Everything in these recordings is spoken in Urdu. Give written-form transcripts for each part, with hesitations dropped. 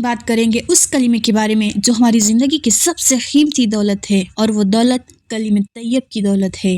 بات کریں گے اس کلمے کے بارے میں جو ہماری زندگی کی سب سے قیمتی دولت ہے، اور وہ دولت کلمہ طیب کی دولت ہے۔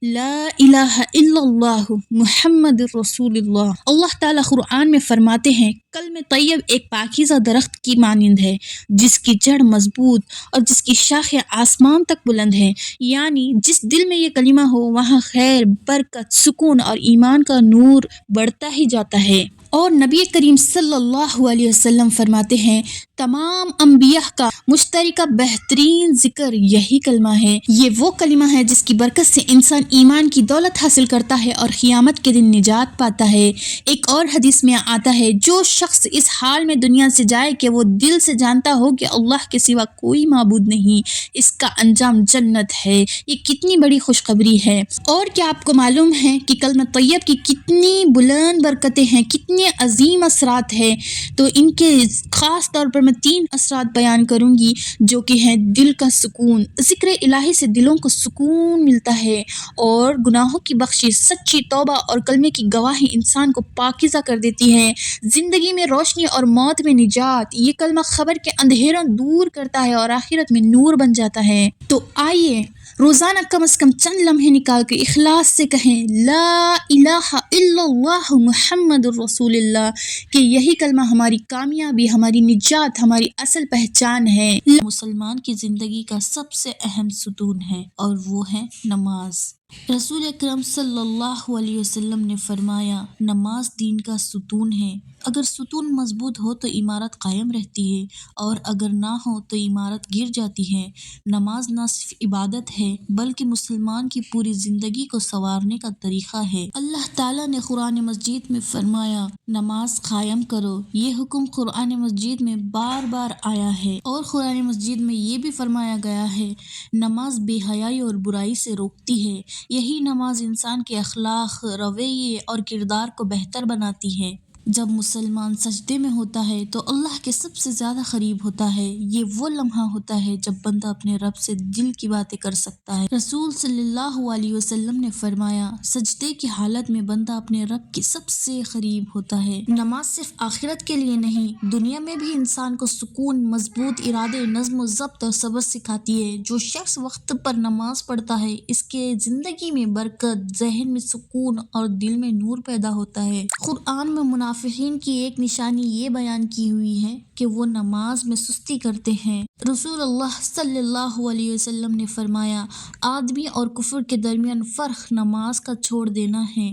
لا الہ الا اللہ محمد رسول اللہ۔ اللہ تعالیٰ قرآن میں فرماتے ہیں کلمہ طیب ایک پاکیزہ درخت کی مانند ہے جس کی جڑ مضبوط اور جس کی شاخیں آسمان تک بلند ہیں، یعنی جس دل میں یہ کلمہ ہو وہاں خیر، برکت، سکون اور ایمان کا نور بڑھتا ہی جاتا ہے۔ اور نبی کریم صلی اللہ علیہ وسلم فرماتے ہیں تمام انبیاء کا مشترکہ بہترین ذکر یہی کلمہ ہے۔ یہ وہ کلمہ ہے جس کی برکت سے انسان ایمان کی دولت حاصل کرتا ہے اور قیامت کے دن نجات پاتا ہے۔ ایک اور حدیث میں آتا ہے جو شخص اس حال میں دنیا سے جائے کہ وہ دل سے جانتا ہو کہ اللہ کے سوا کوئی معبود نہیں، اس کا انجام جنت ہے۔ یہ کتنی بڑی خوشخبری ہے۔ اور کیا آپ کو معلوم ہے کہ کلمہ طیب کی کتنی بلند برکتیں ہیں، کتنے عظیم اثرات ہیں؟ تو ان کے خاص طور پر میں 3 اثرات بیان کروں گی جو کہ ہیں دل کا سکون۔ ذکر الہی سے دلوں کو سکون ملتا ہے، اور گناہوں کی بخشش، سچی توبہ اور کلمے کی گواہی انسان کو پاکیزہ کر دیتی ہے۔ زندگی میں روشنی اور موت میں نجات۔ یہ کلمہ خبر کے اندھیروں دور کرتا ہے اور آخرت میں نور بن جاتا ہے۔ تو آئیے روزانہ کم از کم چند لمحے نکال کے اخلاص سے کہیں لا الہ الا اللہ محمد رسول اللہ، کہ یہی کلمہ ہماری کامیابی، ہماری نجات، ہماری اصل پہچان ہے۔ مسلمان کی زندگی کا سب سے اہم ستون ہے اور وہ ہے نماز۔ رسول اکرم صلی اللہ علیہ وسلم نے فرمایا نماز دین کا ستون ہے۔ اگر ستون مضبوط ہو تو عمارت قائم رہتی ہے، اور اگر نہ ہو تو عمارت گر جاتی ہے۔ نماز نہ صرف عبادت ہے بلکہ مسلمان کی پوری زندگی کو سنوارنے کا طریقہ ہے۔ اللہ تعالیٰ نے قرآن مجید میں فرمایا نماز قائم کرو۔ یہ حکم قرآن مجید میں بار بار آیا ہے، اور قرآن مجید میں یہ بھی فرمایا گیا ہے نماز بے حیائی اور برائی سے روکتی ہے۔ یہی نماز انسان کے اخلاق، رویے اور کردار کو بہتر بناتی ہے۔ جب مسلمان سجدے میں ہوتا ہے تو اللہ کے سب سے زیادہ قریب ہوتا ہے۔ یہ وہ لمحہ ہوتا ہے جب بندہ اپنے رب سے دل کی باتیں کر سکتا ہے۔ رسول صلی اللہ علیہ وسلم نے فرمایا سجدے کی حالت میں بندہ اپنے رب کے سب سے قریب ہوتا ہے۔ نماز صرف آخرت کے لیے نہیں، دنیا میں بھی انسان کو سکون، مضبوط ارادے، نظم و ضبط اور صبر سکھاتی ہے۔ جو شخص وقت پر نماز پڑھتا ہے اس کے زندگی میں برکت، ذہن میں سکون اور دل میں نور پیدا ہوتا ہے۔ قرآن میں منافقین کی ایک نشانی یہ بیان کی ہوئی ہے کہ وہ نماز میں سستی کرتے ہیں۔ رسول اللہ صلی اللہ علیہ وسلم نے فرمایا آدمی اور کفر کے درمیان فرق نماز کا چھوڑ دینا ہے۔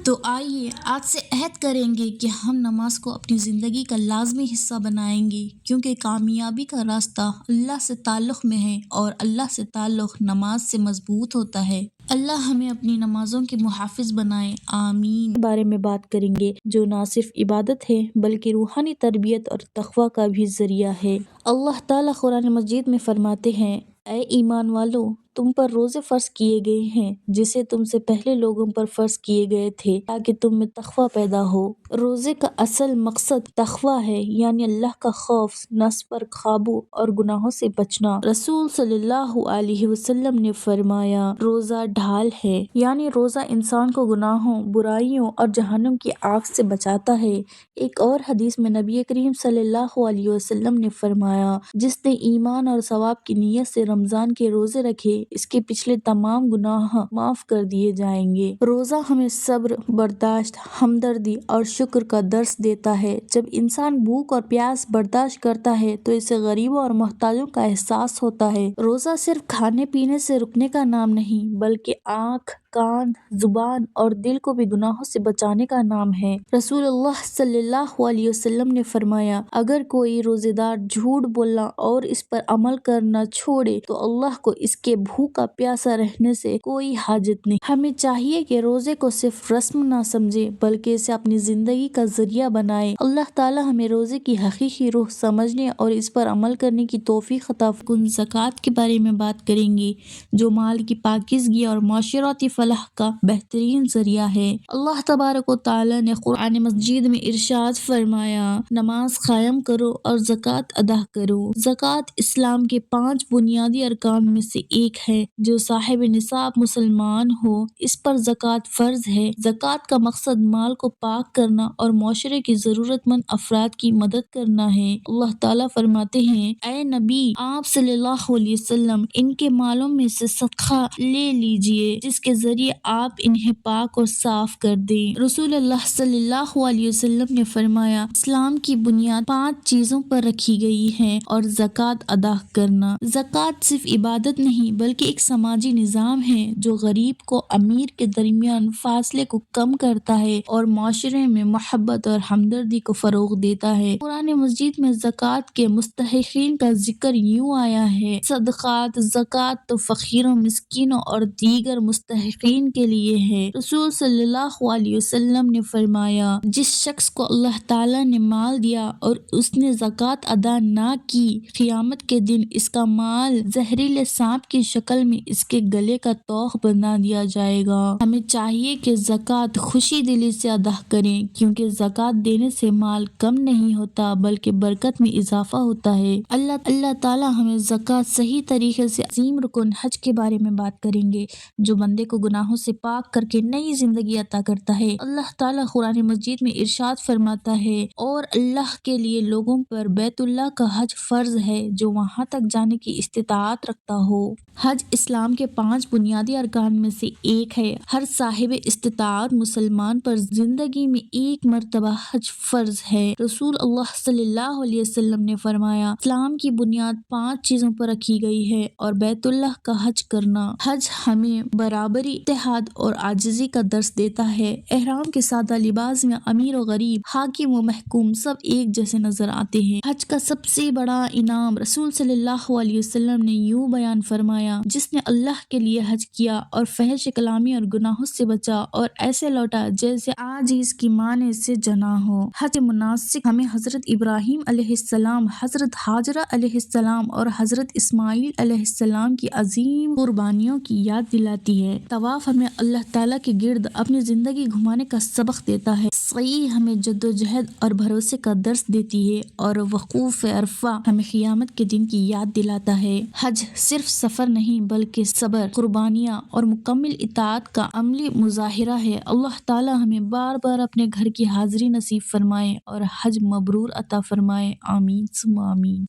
تو آئیے آج سے عہد کریں گے کہ ہم نماز کو اپنی زندگی کا لازمی حصہ بنائیں گے، کیونکہ کامیابی کا راستہ اللہ سے تعلق میں ہے، اور اللہ سے تعلق نماز سے مضبوط ہوتا ہے۔ اللہ ہمیں اپنی نمازوں کے محافظ بنائے، آمین۔ کے بارے میں بات کریں گے جو نہ صرف عبادت ہے بلکہ روحانی تربیت اور تقویٰ کا بھی ذریعہ ہے۔ اللہ تعالیٰ قرآن مجید میں فرماتے ہیں اے ایمان والو، تم پر روزے فرض کیے گئے ہیں جسے تم سے پہلے لوگوں پر فرض کیے گئے تھے تاکہ تم میں تقویٰ پیدا ہو۔ روزے کا اصل مقصد تقویٰ ہے، یعنی اللہ کا خوف، نفس پر قابو اور گناہوں سے بچنا۔ رسول صلی اللہ علیہ وسلم نے فرمایا روزہ ڈھال ہے، یعنی روزہ انسان کو گناہوں، برائیوں اور جہنم کی آگ سے بچاتا ہے۔ ایک اور حدیث میں نبی کریم صلی اللہ علیہ وسلم نے فرمایا جس نے ایمان اور ثواب کی نیت سے رمضان کے روزے رکھے اس کے پچھلے تمام گناہ معاف کر دیے جائیں گے۔ روزہ ہمیں صبر، برداشت، ہمدردی اور شکر کا درس دیتا ہے۔ جب انسان بھوک اور پیاس برداشت کرتا ہے تو اسے غریبوں اور محتاجوں کا احساس ہوتا ہے۔ روزہ صرف کھانے پینے سے رکنے کا نام نہیں بلکہ آنکھ، کان، زبان اور دل کو بھی گناہوں سے بچانے کا نام ہے۔ رسول اللہ صلی اللہ علیہ وسلم نے فرمایا اگر کوئی روزے دار جھوٹ بولنا اور اس پر عمل کرنا چھوڑے تو اللہ کو اس کے بھوکا پیاسا رہنے سے کوئی حاجت نہیں۔ ہمیں چاہیے کہ روزے کو صرف رسم نہ سمجھے بلکہ اسے اپنی زندگی کا ذریعہ بنائے۔ اللہ تعالی ہمیں روزے کی حقیقی روح سمجھنے اور اس پر عمل کرنے کی توفیق عطا فرمائے۔ زکوٰۃ کے بارے میں بات کریں گے جو مال کی پاکیزگی اور معاشرتی فلاح کا بہترین ذریعہ ہے۔ اللہ تبارک و تعالی نے قرآن مجید میں ارشاد فرمایا، نماز قائم کرو اور زکوٰۃ ادا کرو۔ زکوٰۃ اسلام کے 5 بنیادی ارکان میں سے ایک ہے۔ جو صاحب نصاب مسلمان ہو اس پر زکوٰۃ فرض ہے۔ زکوٰۃ کا مقصد مال کو پاک کرنا اور معاشرے کی ضرورت مند افراد کی مدد کرنا ہے۔ اللہ تعالیٰ فرماتے ہیں، اے نبی آپ صلی اللہ علیہ وسلم ان کے مالوں میں سے صدقہ لے لیجئے جس کے ذریعے آپ انہیں پاک اور صاف کر دیں۔ رسول اللہ صلی اللہ علیہ وسلم نے فرمایا، اسلام کی بنیاد 5 چیزوں پر رکھی گئی ہے اور زکوٰۃ ادا کرنا۔ زکوٰۃ صرف عبادت نہیں بلکہ ایک سماجی نظام ہے جو غریب کو امیر کے درمیان فاصلے کو کم کرتا ہے اور معاشرے میں محبت اور ہمدردی کو فروغ دیتا ہے۔ قرآن مجید میں زکوٰۃ کے مستحقین کا ذکر یوں آیا ہے، صدقات، زکوٰۃ تو فقیروں، مسکینوں اور دیگر مستحقین کے لیے ہے۔ رسول صلی اللہ علیہ وسلم نے فرمایا، جس شخص کو اللہ تعالیٰ نے مال دیا اور اس نے زکوٰۃ ادا نہ کی، قیامت کے دن اس کا مال زہریلے سانپ کی شکل میں اس کے گلے کا طوق بنا دیا جائے گا۔ ہمیں چاہیے کہ زکوٰۃ خوشی دلی سے ادا کریں کیونکہ زکوٰۃ دینے سے مال کم نہیں ہوتا بلکہ برکت میں اضافہ ہوتا ہے۔ اللہ تعالیٰ ہمیں زکوٰۃ صحیح طریقے سے عظیم رکن حج کے بارے میں بات کریں گے جو بندے کو گناہوں سے پاک کر کے نئی زندگی عطا کرتا ہے۔ اللہ تعالیٰ قرآن مجید میں ارشاد فرماتا ہے، اور اللہ کے لیے لوگوں پر بیت اللہ کا حج فرض ہے جو وہاں تک جانے کی استطاعت رکھتا ہو۔ حج اسلام کے 5 بنیادی ارکان میں سے ایک ہے۔ ہر صاحب استطاعت مسلمان پر زندگی میں ایک مرتبہ حج فرض ہے۔ رسول اللہ صلی اللہ علیہ وسلم نے فرمایا، اسلام کی بنیاد 5 چیزوں پر رکھی گئی ہے اور بیت اللہ کا حج کرنا۔ حج ہمیں برابری، اتحاد اور عاجزی کا درس دیتا ہے۔ احرام کے سادہ لباس میں امیر و غریب، حاکم و محکوم سب ایک جیسے نظر آتے ہیں۔ حج کا سب سے بڑا انعام رسول صلی اللہ علیہ وسلم نے یوں بیان فرمایا، جس نے اللہ کے لیے حج کیا اور فحش کلامی اور گناہوں سے بچا اور ایسے لوٹا جیسے آج اس کی ماں نے اسے جنا ہو۔ حج مناسک ہمیں حضرت ابراہیم علیہ السلام، حضرت ہاجرہ علیہ السلام اور حضرت اسماعیل علیہ السلام کی عظیم قربانیوں کی یاد دلاتی ہے۔ طواف ہمیں اللہ تعالیٰ کے گرد اپنی زندگی گھمانے کا سبق دیتا ہے۔ سعی ہمیں جدوجہد اور بھروسے کا درس دیتی ہے اور وقوف عرفہ ہمیں قیامت کے دن کی یاد دلاتا ہے۔ حج صرف سفر نہیں بلکہ صبر، قربانیاں اور مکمل اطاعت کا عملی مظاہرہ ہے۔ اللہ تعالیٰ ہمیں بار بار اپنے گھر کی حاضری نصیب فرمائے اور حج مبرور عطا فرمائے، آمین ثم آمین۔